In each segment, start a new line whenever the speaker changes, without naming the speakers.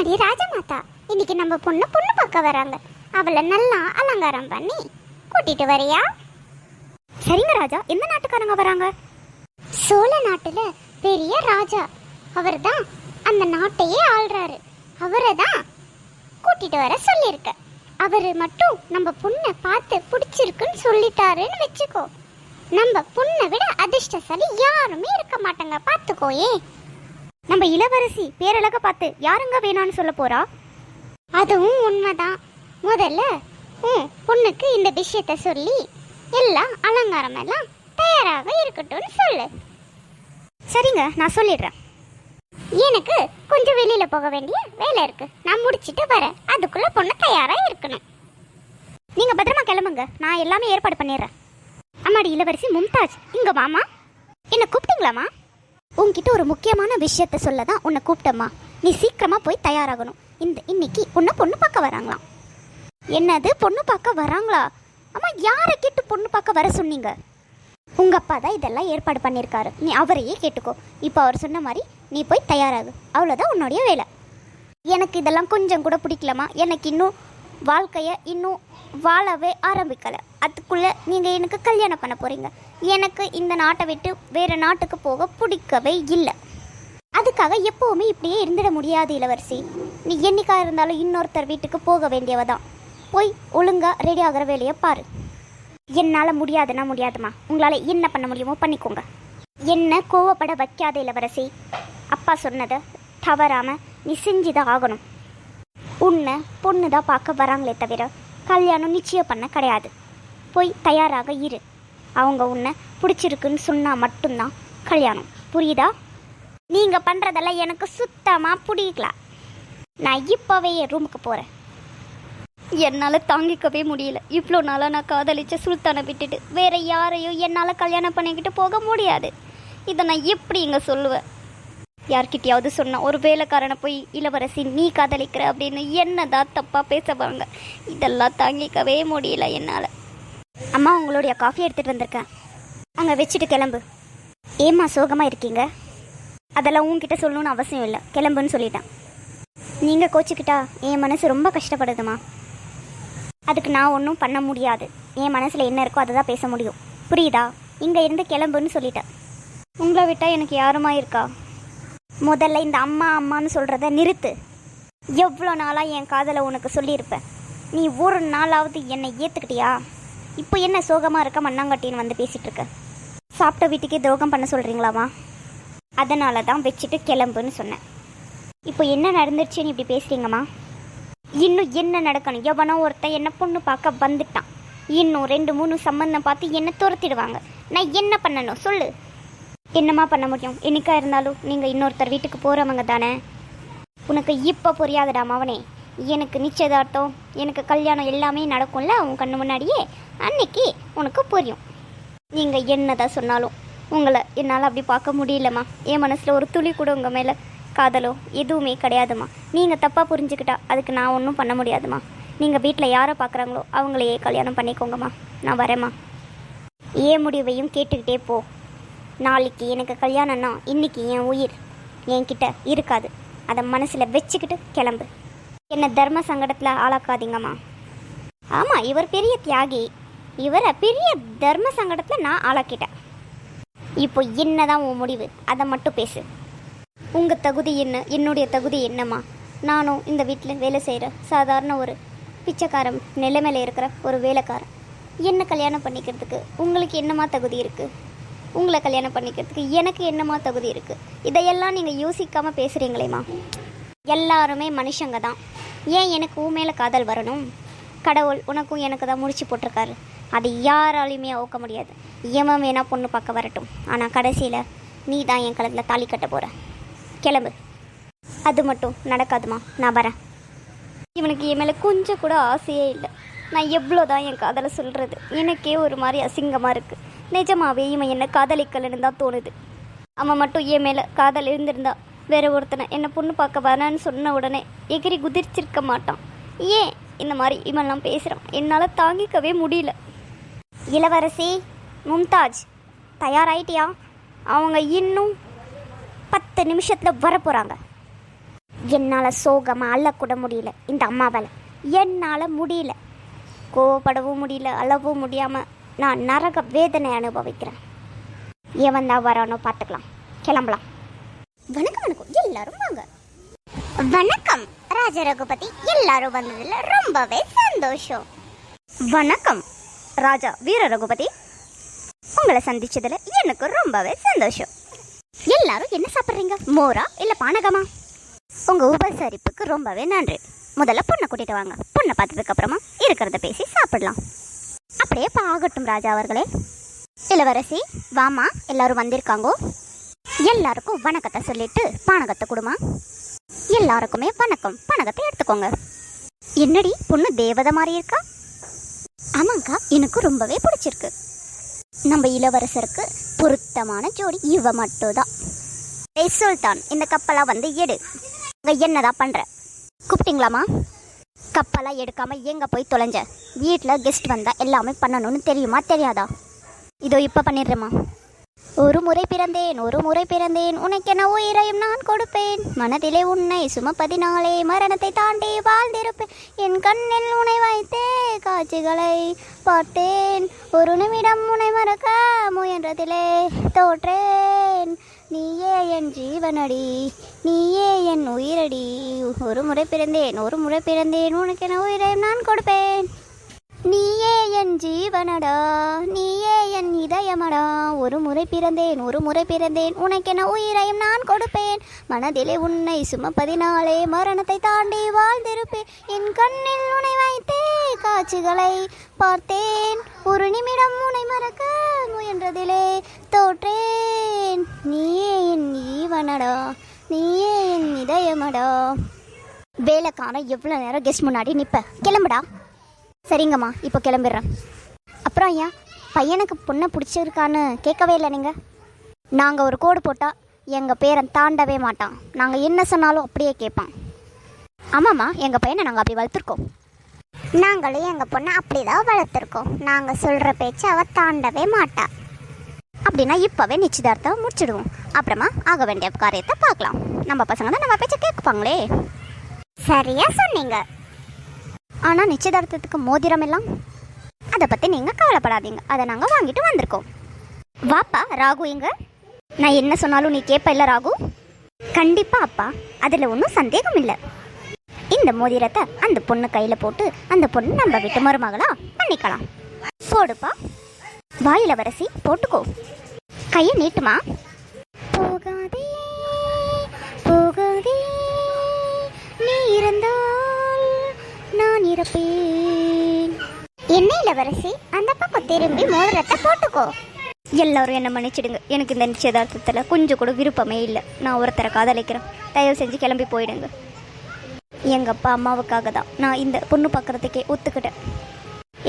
அம்மாடி ராஜமாதா, இன்னைக்கு நம்ம பொண்ணு பார்க்க வராங்க. அவளை நல்லா அலங்காரம் பண்ணி கூட்டிட்டு வரியா?
சரிங்க ராஜா. எந்த நாட்டுக்காரங்க வராங்க?
சோழ நாட்டுல பெரிய ராஜா, அவர் தான் அந்த நாட்டையே ஆள்றாரு. அவரை தான் கூட்டிட்டு வர சொல்லியிருக்க. அவரு மட்டும் நம்ம பொண்ணை பார்த்து பிடிச்சிருக்குன்னு சொல்லிட்டாருன்னு வச்சுக்கோ, நம்ம பொண்ணை விட அதிர்ஷ்டசாலி யாருமே இருக்க மாட்டாங்க, பார்த்துக்கோயே.
நம்ம இளவரசி பேரழக பார்த்து யாருங்க வேணான்னு சொல்ல போறா?
அதுவும் உண்மைதான். முதல்ல பொண்ணுக்கு இந்த விஷயத்த சொல்லி எல்லாம் அலங்காரம் எல்லாம் தயாராக இருக்கட்டும்னு சொல்லு.
சரிங்க, நான் சொல்லிடுறேன்.
எனக்கு கொஞ்சம் வெளியில போக வேண்டிய வேலை இருக்கு, நான் முடிச்சிட்டு வரேன். அதுக்குள்ள பொண்ணு தயாரா இருக்கணும்.
நீங்க பத்திரமா கிளம்புங்க, நான் எல்லாமே ஏற்பாடு பண்ணிடுறேன். அம்மாடி இளவரசி மும்தாஜ், இங்க வாமா. என்ன கூப்பிட்டீங்களாமா? உன்கிட்ட ஒரு முக்கியமான விஷயத்த சொல்ல தான் உன்னை கூப்பிட்டம்மா. நீ சீக்கிரமா போய் தயாராகணும். இன்னைக்கு உன்னை பொண்ணு பார்க்க வராங்களாம். என்னது, பொண்ணு பார்க்க வராங்களா? அம்மா, யாரை கேட்டு பொண்ணு பார்க்க வர சொன்னீங்க? உங்க அப்பா தான் இதெல்லாம் ஏற்பாடு பண்ணியிருக்காரு, நீ அவரையே கேட்டுக்கோ. இப்போ அவர் சொன்ன மாதிரி நீ போய் தயாராகு, அவ்வளோதான் உன்னுடைய வேலை. எனக்கு இதெல்லாம் கொஞ்சம் கூட பிடிக்கலம்மா. எனக்கு இன்னும் வாழ்க்கையை இன்னும் வாழவே ஆரம்பிக்கலை. அதுக்குள்ளே நீங்கள் எனக்கு கல்யாணம் பண்ண போகிறீங்க. எனக்கு இந்த நாட்டை விட்டு வேறு நாட்டுக்கு போக பிடிக்கவே இல்லை. அதுக்காக எப்போவுமே இப்படியே இருந்துட முடியாது இளவரசி. நீ என்னைக்காக இருந்தாலும் இன்னொருத்தர் வீட்டுக்கு போக வேண்டியவ தான். போய் ஒழுங்காக ரெடி ஆகிற வேலையை பாரு. என்னால் முடியாதுன்னா முடியாதுமா. உங்களால் என்ன பண்ண முடியுமோ பண்ணிக்கோங்க. என்ன கோவப்பட வைக்காத இளவரசி. அப்பா சொன்னதை தவறாமல் நீ செஞ்சுதான் ஆகணும். உன்னை பொண்ணு தான் பார்க்க வராங்களே தவிர கல்யாணம் நிச்சயம் பண்ண கிடையாது. போய் தயாராக இரு. அவங்க உன்னை பிடிச்சிருக்குன்னு சொன்னால் மட்டும்தான் கல்யாணம், புரியுதா? நீங்கள் பண்ணுறதெல்லாம் எனக்கு சுத்தமாக பிடிக்கல. நான் இப்போவே என் ரூமுக்கு போகிறேன். என்னால் தாங்கிக்கவே முடியல. இவ்வளோ நாளாக நான் காதலிச்ச சுல்தானை விட்டுட்டு வேறு யாரையும் என்னால் கல்யாணம் பண்ணிக்கிட்டு போக முடியாது. இதை நான் எப்படி இங்கே சொல்லுவேன்? யார்கிட்டையாவது சொன்னால் ஒரு வேலைக்காரனை போய் இளவரசி நீ காதலிக்கிற அப்படின்னு என்னதான் தப்பாக பேசுவாங்க. இதெல்லாம் தாங்கிக்கவே முடியல என்னால். அம்மா, உங்களுடைய காஃபி எடுத்துகிட்டு வந்திருக்கேன், அங்கே வச்சுட்டு கிளம்பு. ஏம்மா சோகமாக இருக்கீங்க? அதெல்லாம் உங்ககிட்ட சொல்லணும்னு அவசியம் இல்லை, கிளம்புன்னு சொல்லிட்டேன். நீங்கள் கோச்சிக்கிட்டா என் மனசு ரொம்ப கஷ்டப்படுதுமா. அதுக்கு நான் ஒன்றும் பண்ண முடியாது. என் மனசில் என்ன இருக்கோ அதை தான் பேச முடியும், புரியுதா? இங்கே இருந்து கிளம்புன்னு சொல்லிட்டேன். உங்களை விட்டால் எனக்கு யாருமா இருக்கா? முதல்ல இந்த அம்மா அம்மான்னு சொல்கிறத நிறுத்து. எவ்வளோ நாளாக என் காதலை உனக்கு சொல்லியிருப்பேன். நீ ஒரு நாளாவது என்னை ஏற்றுக்கிட்டியா? இப்போ என்ன சோகமாக இருக்க மண்ணாங்கட்டின்னு வந்து பேசிகிட்டு இருக்க? சாப்பிட்ட வீட்டுக்கே துரோகம் பண்ண சொல்கிறீங்களாமா? அதனால தான் வச்சுட்டு கிளம்புன்னு சொன்னேன். இப்போ என்ன நடந்துருச்சுன்னு இப்படி பேசுகிறீங்கம்மா? இன்னும் என்ன நடக்கணும்? எவனோ ஒருத்தன் என்னை பொண்ணு பார்க்க வந்துட்டான். இன்னும் 2-3 சம்பந்தம் பார்த்து என்னை துரத்திடுவாங்க. நான் என்ன பண்ணணும் சொல்லு? என்னம்மா பண்ண முடியும்? என்னைக்கா இருந்தாலும் நீங்கள் இன்னொருத்தர் வீட்டுக்கு போகிறவங்க தானே. உனக்கு இப்போ புரியாதுடா மவனே. எனக்கு நிச்சயதார்த்தம், எனக்கு கல்யாணம் எல்லாமே நடக்கும்ல உன் கண்ணு முன்னாடியே. அன்னைக்கு உனக்கு புரியும். நீங்கள் என்னதான் சொன்னாலும் உங்களை என்னால் அப்படி பார்க்க முடியலம்மா. என் மனசில் ஒரு துளி கூட உங்கள் மேலே காதலோ எதுவுமே கிடையாதும்மா. நீங்கள் தப்பாக புரிஞ்சுக்கிட்டா அதுக்கு நான் ஒன்றும் பண்ண முடியாதும்மா. நீங்கள் வீட்டில் யாரை பார்க்குறாங்களோ அவங்களையே கல்யாணம் பண்ணிக்கோங்கம்மா. நான் வரேம்மா. ஏன் முடிவையும் கேட்டுக்கிட்டே போ. நாளைக்கு எனக்கு கல்யாணம்னா இன்றைக்கி என் உயிர் என்கிட்ட இருக்காது. அதை மனசில் வச்சுக்கிட்டு கிளம்பு. என்னை தர்ம சங்கடத்தில் ஆளாக்காதீங்கம்மா. ஆமாம், இவர் பெரிய தியாகி. இவரை பெரிய தர்ம சங்கடத்தில் நான் ஆளாக்கிட்டேன். இப்போ என்ன தான் உன் முடிவு? அதை மட்டும் பேசு. உங்கள் தகுதி என்ன, என்னுடைய தகுதி என்னம்மா? நானும் இந்த வீட்டில் வேலை செய்கிற சாதாரண ஒரு பிச்சைக்காரன் நிலைமையில் இருக்கிற ஒரு வேலைக்காரன். என்ன கல்யாணம் பண்ணிக்கிறதுக்கு உங்களுக்கு என்னம்மா தகுதி இருக்குது? உங்களை கல்யாணம் பண்ணிக்கிறதுக்கு எனக்கு என்னம்மா தகுதி இருக்குது? இதையெல்லாம் நீங்கள் யோசிக்காமல் பேசுகிறீங்களேம்மா. எல்லாருமே மனுஷங்க தான். ஏன் எனக்கு உன் மேலே காதல் வரணும்? கடவுள் உனக்கும் எனக்கு தான் முடிச்சு போட்டிருக்காரு. அது யாராலையுமே அவுக்க முடியாது. எவன் வேணால் பொண்ணு பார்க்க வரட்டும், ஆனால் கடைசியில் நீ தான் என் கழுத்தில் தாலி கட்ட போகிற. கிளம்பு. அது மட்டும் நடக்காதுமா. நான் வரேன். இவனுக்கு என் மேலே கொஞ்சம் கூட ஆசையே இல்லை. நான் எவ்வளோ தான் என் காதலை சொல்கிறது, எனக்கே ஒரு மாதிரி அசிங்கமாக இருக்குது. நிஜமாவே இவன் என்னை காதலிக்கலன்னு தான் தோணுது. அவன் மட்டும் என் மேலே காதல் இருந்திருந்தா வேற ஒருத்தனை என்னை பொண்ணு பார்க்க வரேன்னு சொன்ன உடனே எகிரி குதிர்ச்சிருக்க மாட்டான். ஏன் இந்த மாதிரி இவன்லாம் பேசுகிறான்? என்னால் தாங்கிக்கவே முடியல. இளவரசி மும்தாஜ், தயாராயிட்டியா? அவங்க இன்னும் 10 நிமிஷத்தில் வரப்போகிறாங்க. என்னால் சோகமாக அள்ளக்கூட முடியல இந்த அம்மாவால். என்னால் முடியல, கோவப்படவும் முடியல, அழவும் முடியாமல் நான் நரக வேதனை அனுபவிக்கிறேன். எவன் தான் வரானோ பார்த்துக்கலாம், கிளம்பலாம். வணக்கம் வணக்கம், எல்லாரும் வாங்க.
வணக்கம் ராஜ ரகுபதி, எல்லாரும் வந்ததுல ரொம்பவே சந்தோஷம்.
வணக்கம் ராஜா வீர ரகுபதி, உங்களை சந்திச்சதுல எனக்கு ரொம்பவே சந்தோஷம். எல்லாரும் என்ன சாப்பிட்றீங்க, மோரா இல்லை பானகமா? உங்கள் உபசரிப்புக்கு ரொம்பவே நன்றி. முதல்ல பொண்ணை கூட்டிகிட்டு வாங்க, பொண்ணை பார்த்ததுக்கு அப்புறமா இருக்கிறத பேசி சாப்பிடலாம். அப்படியே ஆகட்டும் ராஜா அவர்களே. இளவரசி வாமா, எல்லாரும் வந்திருக்காங்கோ. எல்லாருக்கும் வணக்கத்தை சொல்லிட்டு பானகத்தை கொடுமா. எல்லாருக்குமே வணக்கம், பானகத்தை எடுத்துக்கோங்க. என்னடி பொண்ணு தேவதை மாதிரி இருக்கா? ஆமாங்கா, எனக்கு ரொம்பவே பிடிச்சிருக்கு. நம்ம இளவரசருக்கு பொருத்தமான ஜோடி இவ மட்டும்தான். ஏய் சுல்தான், இந்த கப்பலா வந்து எடு. என்னதான் பண்ற, கூப்பிட்டீங்களாமா? கப்பலா எடுக்காம எங்க போய் தொலைஞ்ச? வீட்டில் கெஸ்ட் வந்தா எல்லாமே பண்ணணும்னு தெரியுமா தெரியாதா? இதோ இப்ப பண்ணிடுறேம்மா. ஒரு முறை பிறந்தேன், ஒரு முறை பிறந்தேன், உனக்கென உயிரையும் நான் கொடுப்பேன். மனதிலே உன்னை சுமப்பதினாலே மரணத்தை தாண்டி வாழ்ந்திருப்பேன். என் கண்ணில் உன்னை வைத்தே காட்சிகளை பார்த்தேன். ஒரு நிமிடம் உன்னை மறக்க முயன்றதிலே தோற்றேன். நீயே என் ஜீவனடி, நீயே என் உயிரடி. ஒரு முறை பிறந்தேன், ஒரு முறை பிறந்தேன், உனக்கென உயிரையும் நான் கொடுப்பேன். நீயே என் ஜீவனடா, நீயே என் இதயமடா. ஒரு முறை பிறந்தேன், ஒரு முறை பிறந்தேன், உனக்கென உயிரையும் நான் கொடுப்பேன். மனதிலே உன்னை சுமப்பதினாலே மரணத்தை தாண்டி வாழ்ந்திருப்பேன். என் கண்ணில் உன்னை வைத்தே காட்சிகளை பார்த்தேன். ஒரு நிமிடம் உன்னை மறக்க முயன்றதிலே தோற்றேன். நீயே என் ஜீவனடா, நீயே என் இதயமடா. வேலைக்கான எவ்வளோ நேரம் கெஸ்ட் முன்னாடி நிற்ப, கிளம்புடா. சரிங்கம்மா, இப்போ கிளம்பிடுறேன். அப்புறம் ஐயா, பையனுக்கு பொண்ணை பிடிச்சிருக்கான்னு கேட்கவே இல்லை நீங்கள். நாங்கள் ஒரு கோடு போட்டால் எங்கள் பேரன் தாண்டவே மாட்டான். நாங்கள் என்ன சொன்னாலும் அப்படியே கேட்பான். ஆமாம்மா, எங்கள் பையனை நாங்கள் அப்படி வளர்த்துருக்கோம்.
நாங்களும் எங்க பொண்ணை அப்படிதான் வளர்த்துருக்கோம். நாங்க சொல்ற பேச்சு அவ தாண்டவே மாட்டா.
அப்படின்னா இப்போவே நிச்சயதார்த்தம் முடிச்சிடுவோம். அப்புறமா ஆக வேண்டிய காரியத்தை பார்க்கலாம். நம்ம பசங்க தான் நம்ம பேச்சை கேட்பாங்களே.
சரியா சொன்னீங்க.
ஆனால் நிச்சயதார்த்தத்துக்கு மோதிரம் எல்லாம் அதை பற்றி நீங்கள் கவலைப்படாதீங்க, அதை நாங்கள் வாங்கிட்டு வந்திருக்கோம். வாப்பா ராகு, இங்க நான் என்ன சொன்னாலும் நீ கேட்ப இல்லை ராகு? கண்டிப்பாக அப்பா, அதில் ஒன்றும் சந்தேகம் இல்லை. இந்த மோதிரத்தை அந்த பொண்ணு கையில் போட்டு அந்த பொண்ணு நம்ம வீட்டு மருமகளா பண்ணிக்கலாம். போடுப்பா, வாயில வரசி போட்டுக்கோ. கையை நீட்டுமா. போகாதே போகாதே, நீ இருந்தால் நான் இறப்பேன்.
என்ன இளவரசி, அந்த பக்கம் திரும்பி மோதிரத்தை போட்டுக்கோ.
எல்லாரும் என்ன மன்னிச்சிடுங்க, எனக்கு இந்த நிச்சயதார்த்தத்தில் கொஞ்சம் கூட விருப்பமே இல்லை. நான் ஒருத்தரை காதலிக்கிறேன், தயவு செஞ்சு கிளம்பி போயிடுங்க. எங்கள் அப்பா அம்மாவுக்காக தான் நான் இந்த பொண்ணு பார்க்குறதுக்கே ஒத்துக்கிட்டேன்.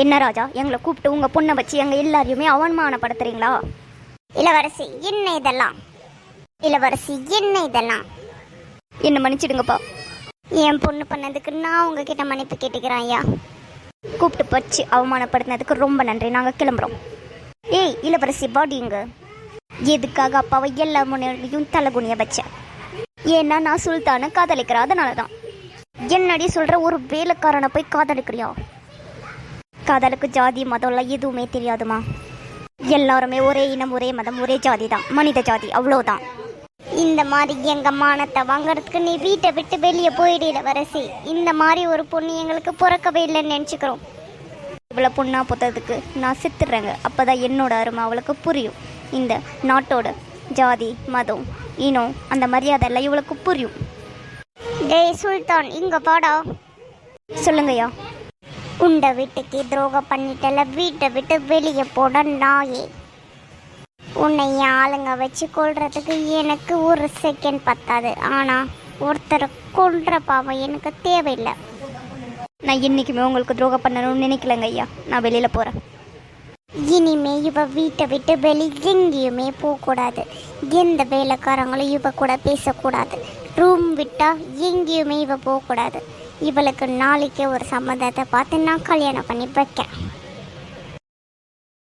என்ன ராஜா, எங்களை கூப்பிட்டு உங்கள் பொண்ணை வச்சு எங்கள் எல்லாரையுமே அவமானப்படுத்துறீங்களா?
இளவரசி என்ன இதெல்லாம், இளவரசி என்ன இதெல்லாம்.
என்ன மன்னிச்சிடுங்கப்பா.
என் பொண்ணு பண்ணதுக்கு நான் உங்ககிட்ட மன்னிப்பு கேட்டுக்கிறேன் ஐயா.
கூப்பிட்டு வச்சு அவமானப்படுத்தினதுக்கு ரொம்ப நன்றி, நாங்கள் கிளம்புறோம். ஏய் இளவரசி, பாடிங்க. எதுக்காக அப்பாவை எல்லா முன்னாடியும் தலைகுனிய வச்சேன்? ஏன்னா நான் சுல்தானை காதலிக்கிறேன், அதனால தான். என்னடி சொல்கிற, ஒரு வேலைக்காரனை போய் காதலிக்கிறியா? காதலுக்கு ஜாதி மதம்லாம் எதுவுமே தெரியாதுமா. எல்லாருமே ஒரே இனம், ஒரே மதம், ஒரே ஜாதி தான், மனித ஜாதி, அவ்வளோதான்.
இந்த மாதிரி எங்க மானத்தை வாங்கறதுக்கு நீ வீட்டை விட்டு வெளியே போயிடு இளவரசி. இந்த மாதிரி ஒரு பொண்ணு எங்களுக்கு பிறக்கவே இல்லைன்னு நினச்சிக்கிறோம்.
இவ்வளோ பொண்ணா பொத்ததுக்கு நான் செத்துடுறேங்க, அப்போ தான் என்னோட அருமை அவளுக்கு புரியும். இந்த நாட்டோட ஜாதி மதம் இனம் அந்த மரியாதை எல்லாம் இவளுக்கு புரியும்.
டேய் சுல்தான், இங்க பாடா.
சொல்லுங்கய்யா.
உண்ட வீட்டுக்கு துரோகம் பண்ணிட்டல, வீட்டை விட்டு வெளியே போட நாயே. உன்னை என் ஆளுங்க வச்சு கொள்றதுக்கு எனக்கு ஒரு செகண்ட் பத்தாது. ஆனா ஒருத்தரை கொல்ற பாவம் எனக்கு தேவையில்லை.
நான் என்றைக்குமே உங்களுக்கு துரோகம் பண்ணணும்னு நினைக்கலங்க ஐயா, நான் வெளியில் போகிறேன்.
இனிமே இவ வீட்டை விட்டு வெளி எங்கேயுமே போகக்கூடாது. எந்த வேலைக்காரங்களும் இவ கூட பேசக்கூடாது. ரூம் விட்டா எங்கேயுமே இவ போகக்கூடாது. இவளுக்கு நாளைக்கே ஒரு சம்மந்தத்தை பார்த்து நான் கல்யாணம் பண்ணி வைக்கிறேன்.